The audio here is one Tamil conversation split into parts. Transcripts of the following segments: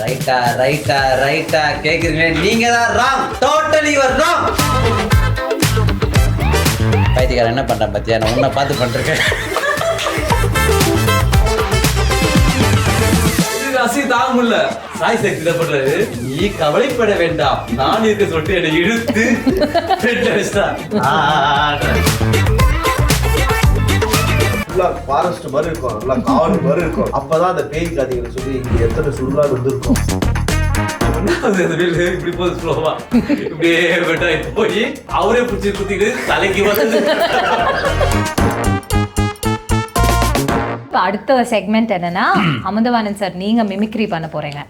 ரைட்டா ரைட்டா ரைட்டா கேக்குறீங்க, நீங்க தான் ராங், டோட்டலி யுவர் ராங். பைத்தியக்காரன் என்ன பண்றான் பாத்தியா, நான் உன்னை பார்த்து பண்றேன். ரசி தாங்க முடியல, சாய் சக்தி தான் பண்றாரு. நீ கவலைப்பட வேண்டாம், நான் இருக்க சொல்லிட்டு என்னை இழுத்து ஃபாரஸ்ட் மாதிரி இருக்கும், நல்லா காடு மாதிரி இருக்கும். அப்பதான் அந்த பேய் கதைகளை சொல்லி இங்க எத்தனை சுற்றுலா வந்துருக்கும். இப்படி போய் ஸ்லோவா இப்படியே போய் அவரே பிடிச்சி குத்திட்டு தலைக்கு வந்து. இப்போ அடுத்த செக்மெண்ட் என்னன்னா, அமுதவாணன் சார் நீங்க மிமிக்ரி பண்ண போறீங்க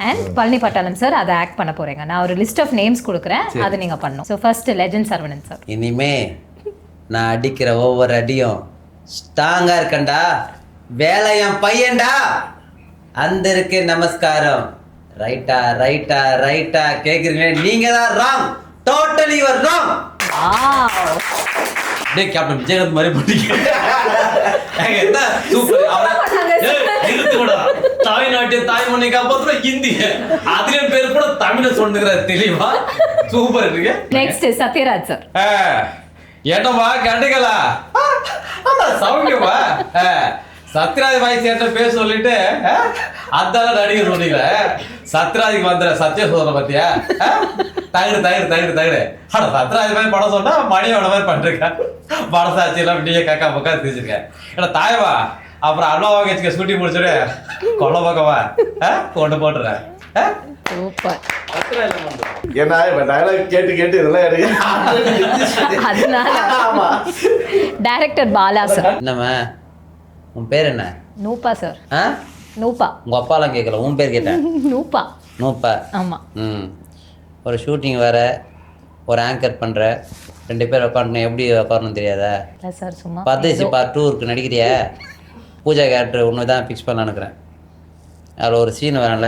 அண்ட் பழனி பட்டாளம் சார் அதை ஆக்ட் பண்ண போறீங்க. நான் ஒரு லிஸ்ட் ஆஃப் நேம்ஸ் கொடுக்குறேன், அதை நீங்க பண்ணணும். So first legend Saravanan sir. இனிமே நான் அடிக்கிற ஒவ்வொரு அடியும் ஸ்ட்ராங்கா இருக்கண்டா, வேலை என் பையன்டா. அந்த இருக்கு நமஸ்காரம். ரைட்டா ரைட்டா ரைட்டா கேக்குறீங்க, நீங்க தான் ராங், டோட்டலி யுவர் ராங். டேய் கேப்டன் விஜயகாந்த் மாதிரி பண்ணிட்டீங்க. என்ன சூப்பர். தாய்நாட்டிய தாய்மொழி காப்பாத்துற ஹிந்தி, அதுலயும் பேர் கூட தமிழ சொல்லுகிற தெளிவா சூப்பர் இருக்கு. Next Sathyaraj sir. என்னவா கண்டுகளா சௌக்கியமா? சத்யராஜ் வாய்ஸ் ஏற்ற பேர் சொல்லிட்டு அதால நடிகர் சொன்னீங்க. சத்யராஜுக்கு வந்த சத்ய சோதனை பத்தியா? தகடு தகடு தகடு தகடு. ஆனா சத்யராஜ் மாதிரி படம் சொன்னா மணியோட மாதிரி பண்றேன். படசாட்சி எல்லாம் அப்படியே காக்கா பக்கா தெரிஞ்சிருக்கேன். ஏன்னா தாயவா அப்புறம் அல்வா வாங்க ஸ்கூட்டி முடிச்சுடு கொள்ள பக்கவா கொண்டு போட்டுறேன். ஏன்னா கேட்டு கேட்டு இதெல்லாம் டைரக்டர் பாலா சார். என்னம்மா உன் பேர் என்ன? நூபா சார். நூபா. உங்க அப்பாலாம் கேட்கல, உன் பேர் கேட்டேன். நூபா. நூபா. ஆமா. ஒரு ஷூட்டிங் வேற, ஒரு ஆங்கர் பண்ற, 2 பேர் உட்காந்து எப்படி உட்காரணும் தெரியாதா? சார் சும்மா பர்தேசி பார்ட் 2 இருக்கு, நடிக்கிறியா? பூஜா கேரக்டர் ஒன்று தான் ஃபிக்ஸ் பண்ண நினைக்கிறேன். அதில் ஒரு சீன் வரல,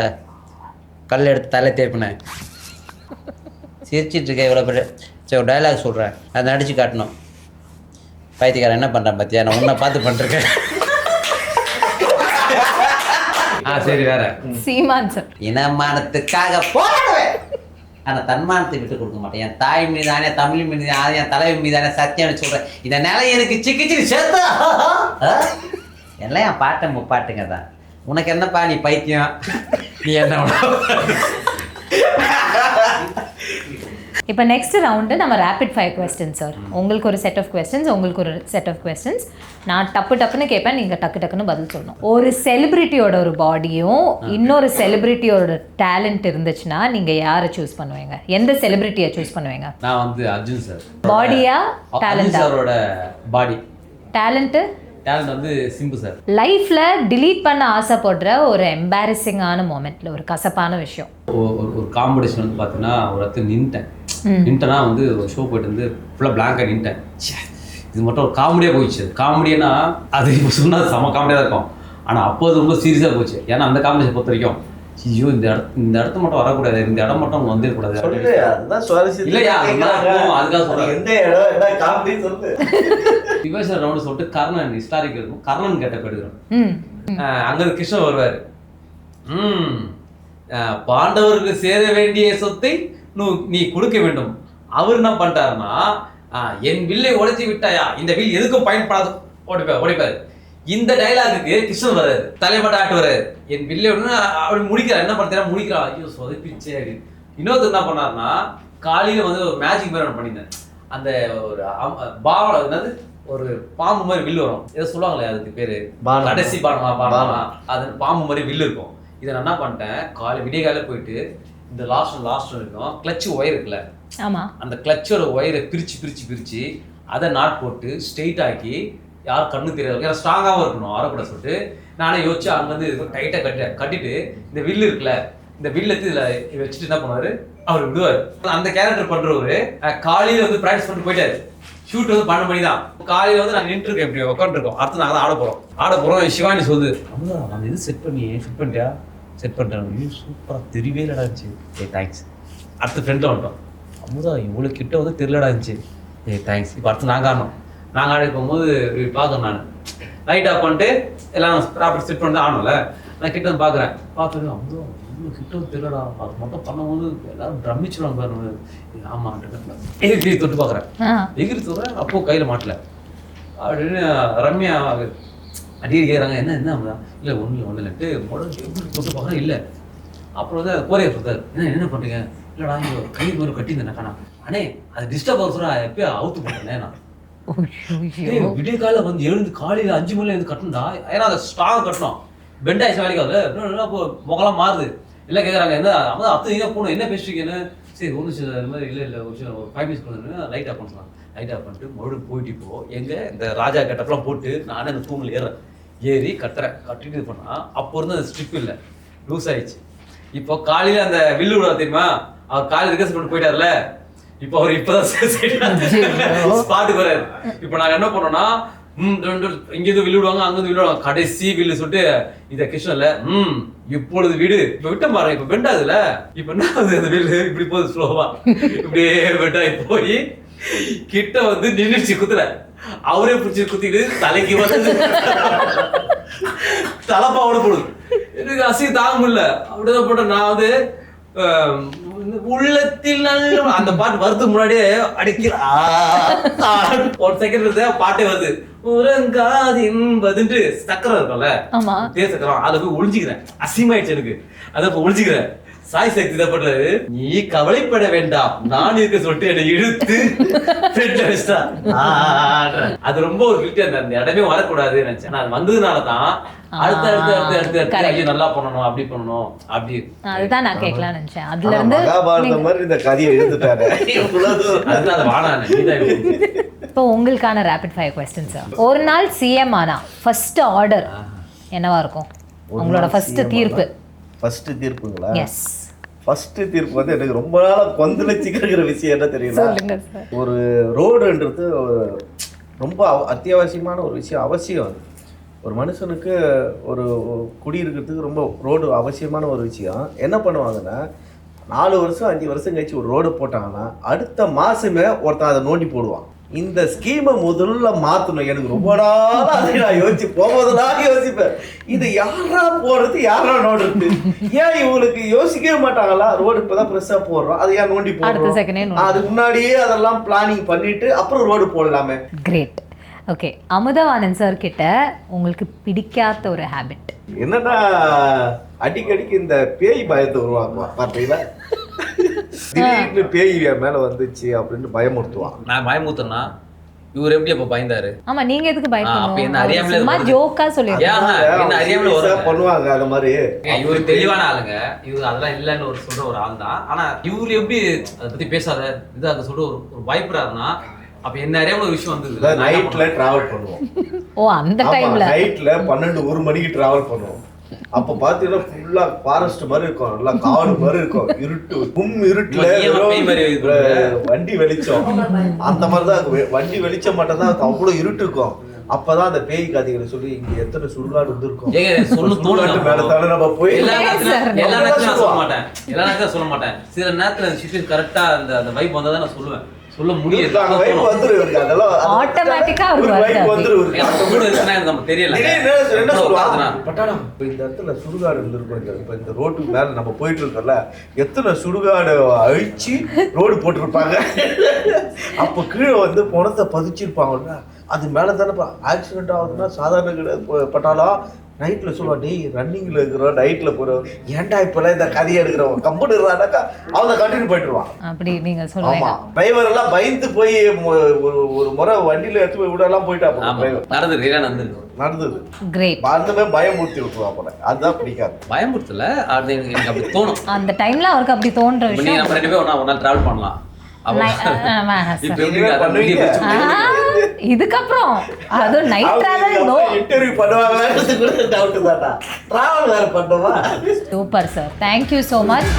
கல் எடுத்து தலை தேப்பினேன், சிரிச்சிட்டு இருக்கேன் இவ்வளோ பேர். சரி ஒரு டைலாக் சொல்கிறேன், அதை நடிச்சு காட்டணும். பைத்தியக்காரன் என்ன பண்ணுறான் பார்த்தியா, நான் உன்னை பார்த்து பண்ணிருக்கேன். சரி வேற. சீமான் சார். இனமானத்துக்காக போராடுவேன், ஆனால் தன்மானத்தை விட்டு கொடுக்க மாட்டேன். என் தாய் மீதானே, தமிழ் மீதானே, என் தலைவர் மீதானே சத்தியம்னு சொல்கிறேன். இந்த நிலை எனக்கு சிக்கிச்சு சேர்த்தா எல்லாம் என் பாட்டை முப்பாட்டுங்க தான். உனக்கு என்னப்பா நீ பைத்தியம், நீ என்ன? இப்போ நெக்ஸ்ட் ரவுண்டு நம்ம ரேபிட் ஃபயர் கொஸ்டின் சார். உங்களுக்கு ஒரு செட் ஆஃப் கொஸ்டின்ஸ், உங்களுக்கு ஒரு செட் ஆஃப் கொஸ்டின்ஸ். நான் டப்புன்னு கேட்பேன், நீங்கள் டக்குன்னு பதில் சொல்லணும். ஒரு செலிபிரிட்டியோட ஒரு பாடியும் இன்னொரு செலிபிரிட்டியோட டேலண்ட் இருந்துச்சுன்னா நீங்கள் யாரை சூஸ் பண்ணுவீங்க? எந்த செலிபிரிட்டியை சூஸ் பண்ணுவீங்க? நான் வந்து அர்ஜுன் சார். பாடியா டேலண்டா? அவரோட பாடி. டேலண்ட்டு? டேலண்ட் வந்து சிம்பு சார். லைஃப்ல டிலீட் பண்ண ஆசைப்படுற ஒரு எம்பாரசிங்கான மொமெண்ட்ல ஒரு கசப்பான விஷயம். ஒரு காம்படிஷன் வந்து பார்த்தீங்கன்னா ஒரு இடத்துல நின்ட்டேன்னா வந்து ஒரு ஷோ போயிட்டு வந்து ஃபுல்லாக பிளாங்காக நின்ட்டேன். இது மட்டும் ஒரு காமெடியாக போயிடுச்சு. காமெடினா அது இப்போ சொன்னால் செம காமெடியாக தான் இருக்கும், ஆனால் அப்போ அது ரொம்ப சீரியஸாக போச்சு. ஏன்னா அந்த காம்படிஷன் பொறுத்த வரைக்கும் ஐயோ இந்த இடத்த மட்டும் வரக்கூடாது, இந்த இடம் மட்டும் அவங்க வந்துடக்கூடாது. இல்லையா அதுக்காக சொல்கிறேன். எந்த இடம் என்ன காமெடி சொல்லு. டிவைஷன் ரவுண்டு சொல்லிட்டு கர்ணன் ஹிஸ்டாரிக் இருக்கும், கர்ணன் கேட்ட போயிடுறோம். அங்கே கிருஷ்ணன் வருவார். பாண்டவருக்கு சேர வேண்டிய சொத்தை நீ கொடுக்க வேண்டும். அவர் என்ன பண்ணிட்டாருன்னா, என் வில்லை உடைச்சி விட்டாயா, இந்த வில் எதுக்கும் பயன்படாது, ஓடிப்பாரு. இந்த டைலாகுக்கு கிருஷ்ணன் வராது, தலைமட்ட ஆட்டு வராது. என் வில்லை அப்படி முடிக்கிறார். என்ன பண்ணுறா முடிக்கிறான், ஐயோ சொதப்பிச்சே. இன்னொருத்தர் என்ன பண்ணாருன்னா, காலையில வந்து ஒரு மேஜிக் மாதிரி ஒன்று பண்ணியிருந்தேன். அந்த ஒரு என்னது ஒரு பாம்பு மாதிரி வில்லு வரும், ஏதோ சொல்லுவாங்களே அதுக்கு பேரு கடைசி பானமா, அது பாம்பு மாதிரி வில்லு இருக்கும். இதை நான் என்ன பண்ணிட்டேன், விடிய காலையில போயிட்டு இந்த லாஸ்ட் இருக்கும் கிளட்ச் ஒயர் இருக்குல்ல, அந்த கிளட்சோட ஒயரை பிரிச்சு அதை நாட் போட்டு ஸ்ட்ரெயிட் ஆக்கி யார் கண்ணு தெரியாது, ஏன்னா ஸ்ட்ராங்காகவும் இருக்கணும் ஆரக்கூட சொல்லிட்டு நானே யோசிச்சு அங்கே வந்து டைட்டாக கட்டிட்டு இந்த வில்லு இருக்குல்ல, இந்த வில்லத்து இதில் வச்சுட்டு என்ன பண்ணுவார், அவர் விடுவார். அந்த கேரக்டர் பண்ணுறவரு காலையில் வந்து ப்ராக்டிஸ் பண்ணிட்டு போயிட்டாரு. ஷூட் வந்து 12 மணி தான். காலையில் வந்து நாங்கள் நின்றுருக்கோம், இப்படி உட்காந்துருக்கோம். அடுத்து நாங்கள் தான் ஆட போகிறோம். சிவானி சொல்லுது, அந்த இது செட் பண்ணிட்டியா? செட் பண்ணிட்டாங்க. சூப்பராக தெரியவே இல்லடா இருந்துச்சு. தேங்க்ஸ். அடுத்த ஃப்ரெண்டில் வந்துட்டோம். அமுதா இவ்வளோ கிட்ட வந்து தெரியலடா இருந்துச்சு. தேங்க்ஸ். இப்போ அடுத்து நாங்கள் ஆடணும். நாங்கள் ஆடி போகும்போது பார்க்குறேன், நான் லைட் ஆஃப் பண்ணிட்டு எல்லாம் ப்ராப்பர் செட் பண்ணிட்டு ஆடணும்ல. நான் கிட்ட வந்து பார்க்குறேன். பார்த்துட்டு அமுதா இன்னும் கிட்ட தெரியலடா, அது மட்டும் பண்ணும்போது எல்லாரும் பிரமிச்சிடுவாங்க பாருங்க. ஆமாம் எகிரி தொட்டு பார்க்குறேன், எகிரி தொடுறேன், அப்போ கையில் மாட்டல அப்படின்னு ரம்யா அடிக்கடி கேட்குறாங்க, என்ன இல்லை ஒன்றும் இல்லைன்ட்டு எப்படி தொட்டு பார்க்குறேன், இல்லை. அப்புறம் வந்து கோரையை சொல்றாரு, என்ன பண்ணுறீங்க, இல்லைடா இங்கே கை ஒரு கட்டியிருந்தேன் காணா, அண்ணே அது டிஸ்டர்ப் ஆகுற எப்பயும் அவுத்து போட்டேன் நான். விடிய காலையில் வந்து எழுந்து காலையில் 5 மணில எழுந்து கட்டணும்டா, ஏன்னா அதை ஸ்ட்ராங் கட்டணும், பெண்ட் ஆயிடுச்சு வேலைக்கு ஆகுது, இப்போ முகலாம் மாறுது. எல்லாம் கேட்குறாங்க, என்ன அப்போ அத்து எங்கே போகணும், என்ன பேசுறீங்கன்னு. சரி ஒன்று சில இது மாதிரி இல்லை ஒரு 5 மினிட்ஸ் கொண்டு லைட் ஆஃப் பண்ணலாம். லைட் ஆஃப் பண்ணிட்டு மறுபடியும் போயிட்டு இப்போ எங்கே இந்த ராஜா கட்டப்பெல்லாம் போட்டு நானே அந்த தூணில் ஏறி கட்டுறேன். கட்டிட்டு இது பண்ணால் அப்போ இருந்து அந்த ஸ்ட்ரிப் இல்லை, லூஸ் ஆயிடுச்சு. இப்போ காலையில் அந்த வில்லு விட தெரியுமா, அவர் காலையில் ரிகர்சல் பண்ணிட்டு போயிட்டார்ல, இப்போ அவர் இப்போதான் ஸ்பாட்டுக்கு வராரு. இப்போ நாங்கள் என்ன பண்ணோம்னா இங்கேருந்து வில்லு விடுவாங்க, அங்கேருந்து வில்லு விடுவாங்க, கடைசி வில்லு சொல்லிட்டு இதை கிருஷ்ணன்ல இப்பொழுது விடு, இப்போ விட்ட மாறேன், இப்போ பெண்ட் ஆகுதுல, இப்போ என்ன ஆகுது அந்த வில்லு இப்படி போகுது ஸ்லோவா, இப்படியே பெண்ட் ஆகி போய் கிட்ட வந்து நின்றுச்சு குத்துற, அவரே பிடிச்சி குத்திட்டு தலைக்கு வந்து தலைப்பாவோட போடுது. எனக்கு அசிங்க தாங்க முடியல, அப்படிதான் போட்ட. நான் வந்து உள்ளத்தில் நல்ல அந்த பாட்டு வரதுக்கு முன்னாடியே அடிக்கிறா, ஒரு செகண்ட் பாட்டே வருது, உறங்காதின்பதுன்ட்டு சக்கரம் இருக்கும்ல, தேர் சக்கரம், அதை போய் ஒழிஞ்சுக்கிறேன். அசிங்கமாயிடுச்சு எனக்கு, அதை போய் ஒழிஞ்சுக்கிறேன். சாய் சக்தி தான் பண்றாரு, நீ கவலைப்பட வேண்டாம் நான் இருக்க சொல்லிட்டு என்னை இழுத்து அது ரொம்ப ஒரு கில்ட்டி. அந்த இடமே வரக்கூடாது நினைச்சேன். நான் வந்ததுனாலதான் அடுத்து நல்லா பண்ணணும், அப்படி பண்ணணும், அப்படி. அதுதான் நான் கேட்கலாம் நினைச்சேன். அதுல இருந்து மகாபாரதம் மாதிரி இந்த கதையை எழுதிட்டாரு. அதுதான் வாணானே. இப்போ உங்களுக்கான ரேபிட் ஃபயர் क्वेश्चंस. ஒரு நாள் சிஎம் ஆனா ஃபர்ஸ்ட் ஆர்டர் என்னவா இருக்கும்? உங்களோட ஃபர்ஸ்ட் தீர்ப்பு. ஃபர்ஸ்ட் தீர்ப்புங்களா? எஸ். ஃபர்ஸ்ட் தீர்ப்பு வந்து எனக்கு ரொம்ப நாளா கொந்தளிச்சுக்கிற விஷயம் என்ன தெரியுமா? ஒரு ரோடுன்றது ஒரு ரொம்ப அத்தியாவசியமான ஒரு விஷயம், அவசியம். அது ஒரு மனுஷனுக்கு ஒரு குடியிருக்கிறதுக்கு ரொம்ப ரோடு அவசியமான ஒரு விஷயம். என்ன பண்ணுவாங்கன்னா 4 வருஷம் 5 வருஷம் கழிச்சு ஒரு ரோடு போட்டாங்கன்னா அடுத்த மாசமே ஒருத்தன் அதை நோண்டி போடுவான். இந்த ஸ்கீமை முதல்ல மாற்றணும். எனக்கு ரொம்ப நாள் அதை நான் போகும்போதெல்லாம் யோசிப்பேன், இது யாரா போடுறது யாரா நோடுறது, ஏன் இவங்களுக்கு யோசிக்கவே மாட்டாங்களா? ரோடு இப்போதான் ஃப்ரெஷ்ஷாக போடுறோம், அதை ஏன் நோண்டி போடுறோம்? அதுக்கு முன்னாடியே அதெல்லாம் பிளானிங் பண்ணிட்டு அப்புறம் ரோடு போடலாமே. கிரேட். ஓகே, அமுதவாணன் சார் கிட்ட உங்களுக்கு பிடிக்காத ஒரு ஹேபிட் என்னன்னா, அடிக்கடிக்கு இந்த பேய் பயத்தை உருவாக்குவான். பார்த்தீங்களா, திடீர்னு பேய் மேல வந்துச்சு அப்படின்னு பயமுறுத்துவான். நான் பயமுறுத்தனா இவர் எப்படி அப்ப பயந்தாரு? ஆமா, நீங்க எதுக்கு பயப்படணும்? அப்ப என்ன அறியாமலே சும்மா ஜோக்கா சொல்லிருக்கீங்க. என்ன அறியாமலே வர பண்ணுவாங்க அந்த மாதிரி. இவர் தெளிவான ஆளுங்க, இவர் அதெல்லாம் இல்லன்னு ஒரு சொல்ற ஒரு ஆள் தான். ஆனா இவர் எப்படி அதை பத்தி பேசாத இது அதை சொல்ற ஒரு பயப்படுறாருன்னா, அப்ப என்ன அறியாம ஒரு விஷயம் வந்தது. நைட்ல டிராவல் பண்ணுவோம். ஓ, அந்த டைம்ல நைட்ல 12-1 மணிக்கு டிராவல் பண்ணுவோம். அப்ப பாத்தீங்கன்னா ஃபுல்லா ஃபாரஸ்ட் மாதிரி இருக்கும், நல்லா காடு மாதிரி இருக்கும், இருட்டு இருட்டுல வண்டி வெளிச்சம் அந்த மாதிரிதான். வண்டி வெளிச்சம் மட்டும் தான் அவ்வளவு இருட்டு இருக்கும். அப்பதான் அந்த பேய் கதைகளை சொல்லி இங்க எத்தனை சுடுகாடு வந்துருக்கும் மேலத்தான நம்ம போய் எல்லா நேரத்துலயும் சொல்ல மாட்டேன். சில நேரத்துல சிச்சுவேஷன் கரெக்டா அந்த வைப் வந்தா தான் நான் சொல்லுவேன். சொல்ல முடியாது, ஆட்டோமேட்டிக்கா நம்ம தெரியல. இந்த இடத்துல சுடுகாடு இருந்திருக்கும். இப்ப இந்த ரோட்டுக்கு மேல நம்ம போயிட்டு இருக்கோம்ல, எத்தனை சுடுகாடு அழிச்சு ரோடு போட்டிருப்பாங்க. அப்ப கீழே வந்து பணத்தை பதிச்சிருப்பாங்கல்ல, அது மேல தானே ஆக்சிடென்ட் ஆகுதுன்னா சாதாரண கிடையாது. பட்டாலும் நைட்ல சொல்லுவான், டேய் ரன்னிங்ல இருக்கிறோம், நைட்ல போறோம், ஏன்டா இப்பெல்லாம் இந்த கதையை எடுக்கிறோம் கம்ப்யூட்டர்னாக்கா அவனை கண்டினியூ போயிட்டுருவான். அப்படி நீங்க சொல்லுங்க. ஆமா, டிரைவர் எல்லாம் பயந்து போய் ஒரு முறை வண்டியில எடுத்து போய் விடலாம் போயிட்டா நடந்தது. கிரேட். அந்த மாதிரி பயமுறுத்தி விட்டுருவா போல, அதுதான் பிடிக்காது. பயமுறுத்தல, அது எனக்கு அப்படி தோணும். அந்த டைம்ல அவருக்கு அப்படி தோன்ற விஷயம். நம்ம 2 பேரும் ஒரு நாள் டிராவல் பண்ணலாம். இதுக்கப்புறம் அது நைட் டிராவல் நோ இன்டர்வியூ பண்ணுவாங்களான்னு கூட டவுட் தான்டா. டிராவல் வேற பண்ணுவா. Super sir, thank you so much.